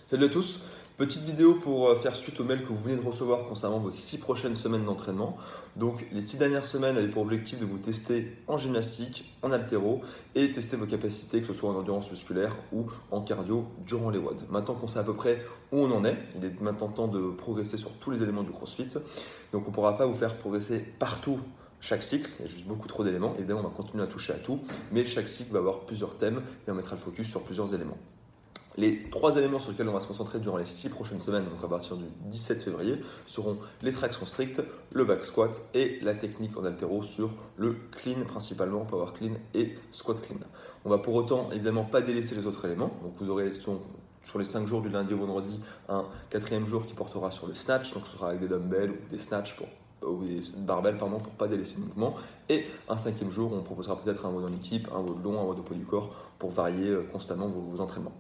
Salut à tous, petite vidéo pour faire suite au mail que vous venez de recevoir concernant vos 6 prochaines semaines d'entraînement. Donc les 6 dernières semaines avaient pour objectif de vous tester en gymnastique, en haltéro et tester vos capacités, que ce soit en endurance musculaire ou en cardio durant les WOD. Maintenant qu'on sait à peu près où on en est, il est maintenant temps de progresser sur tous les éléments du CrossFit. Donc on ne pourra pas vous faire progresser partout chaque cycle, il y a juste beaucoup trop d'éléments. Évidemment, on va continuer à toucher à tout, mais chaque cycle va avoir plusieurs thèmes et on mettra le focus sur plusieurs éléments. Les 3 éléments sur lesquels on va se concentrer durant les 6 prochaines semaines, donc à partir du 17 février, seront les tractions strictes, le back squat et la technique en haltéro sur le clean, principalement power clean et squat clean. On va pour autant évidemment pas délaisser les autres éléments, donc vous aurez sur les 5 jours du lundi au vendredi un 4e jour qui portera sur le snatch, donc ce sera avec des dumbbells ou des snatch ou des barbells pour ne pas délaisser le mouvement, et un 5e jour où on proposera peut-être un WOD en équipe, un WOD long, un WOD au poids du corps pour varier constamment vos entraînements.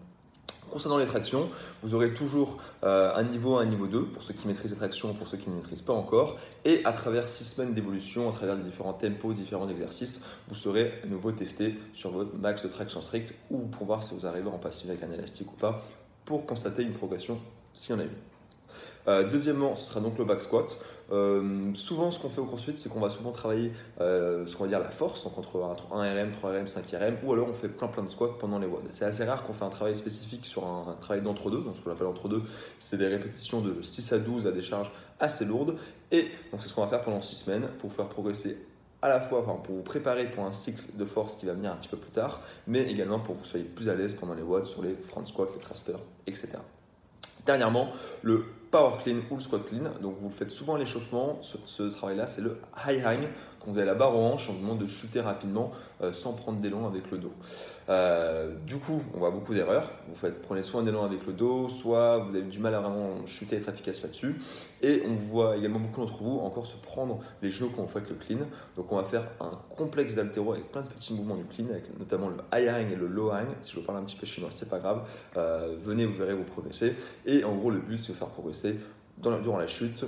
Concernant les tractions, vous aurez toujours un niveau 1, un niveau 2 pour ceux qui maîtrisent les tractions, pour ceux qui ne maîtrisent pas encore. Et à travers 6 semaines d'évolution, à travers des différents tempos, différents exercices, vous serez à nouveau testé sur votre max de traction stricte ou pour voir si vous arrivez à en passer avec un élastique ou pas pour constater une progression s'il y en a eu. Deuxièmement, ce sera donc le back squat. Souvent, ce qu'on fait au CrossFit, c'est qu'on va souvent travailler ce qu'on va dire la force, donc entre 1 RM, 3 RM, 5 RM, ou alors on fait plein de squats pendant les WOD. C'est assez rare qu'on fait un travail spécifique sur un travail d'entre-deux. Donc ce qu'on appelle entre-deux, c'est des répétitions de 6 à 12 à des charges assez lourdes. Et donc c'est ce qu'on va faire pendant 6 semaines pour faire progresser à la fois pour vous préparer pour un cycle de force qui va venir un petit peu plus tard, mais également pour que vous soyez plus à l'aise pendant les WOD sur les front squats, les thrusters, etc. Dernièrement, le power clean ou le squat clean. Donc vous le faites souvent à l'échauffement. Ce travail-là, c'est le high hang. Quand vous avez la barre aux hanches, on vous demande de chuter rapidement sans prendre d'élan avec le dos. Du coup, on voit beaucoup d'erreurs. Prenez soit un élan avec le dos, soit vous avez du mal à vraiment chuter et être efficace là-dessus. Et on voit également beaucoup d'entre vous encore se prendre les genoux quand vous faites le clean. Donc on va faire un complexe d'haltéro avec plein de petits mouvements du clean, avec notamment le high hang et le low hang. Si je vous parle un petit peu chinois, c'est pas grave. Venez, vous verrez, vous progresser. Et en gros, le but, c'est de vous faire progresser durant la chute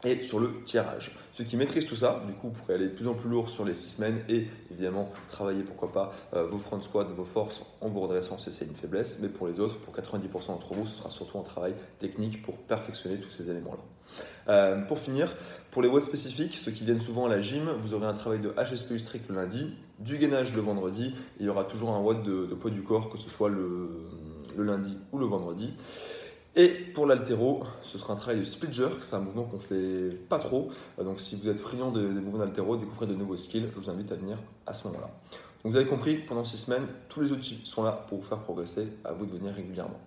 et sur le tirage. Ceux qui maîtrisent tout ça, du coup, vous pourrez aller de plus en plus lourd sur les 6 semaines et évidemment travailler, pourquoi pas, vos front squats, vos forces en vous redressant si c'est une faiblesse. Mais pour les autres, pour 90% d'entre vous, ce sera surtout un travail technique pour perfectionner tous ces éléments-là. Pour finir, pour les WOD spécifiques, ceux qui viennent souvent à la gym, vous aurez un travail de HSPU strict le lundi, du gainage le vendredi, et il y aura toujours un WOD de poids du corps, que ce soit le lundi ou le vendredi. Et pour l'haltéro, ce sera un travail de split jerk, c'est un mouvement qu'on fait pas trop. Donc si vous êtes friand des mouvements d'haltéro, découvrez de nouveaux skills, je vous invite à venir à ce moment-là. Donc vous avez compris, pendant 6 semaines, tous les outils sont là pour vous faire progresser, à vous de venir régulièrement.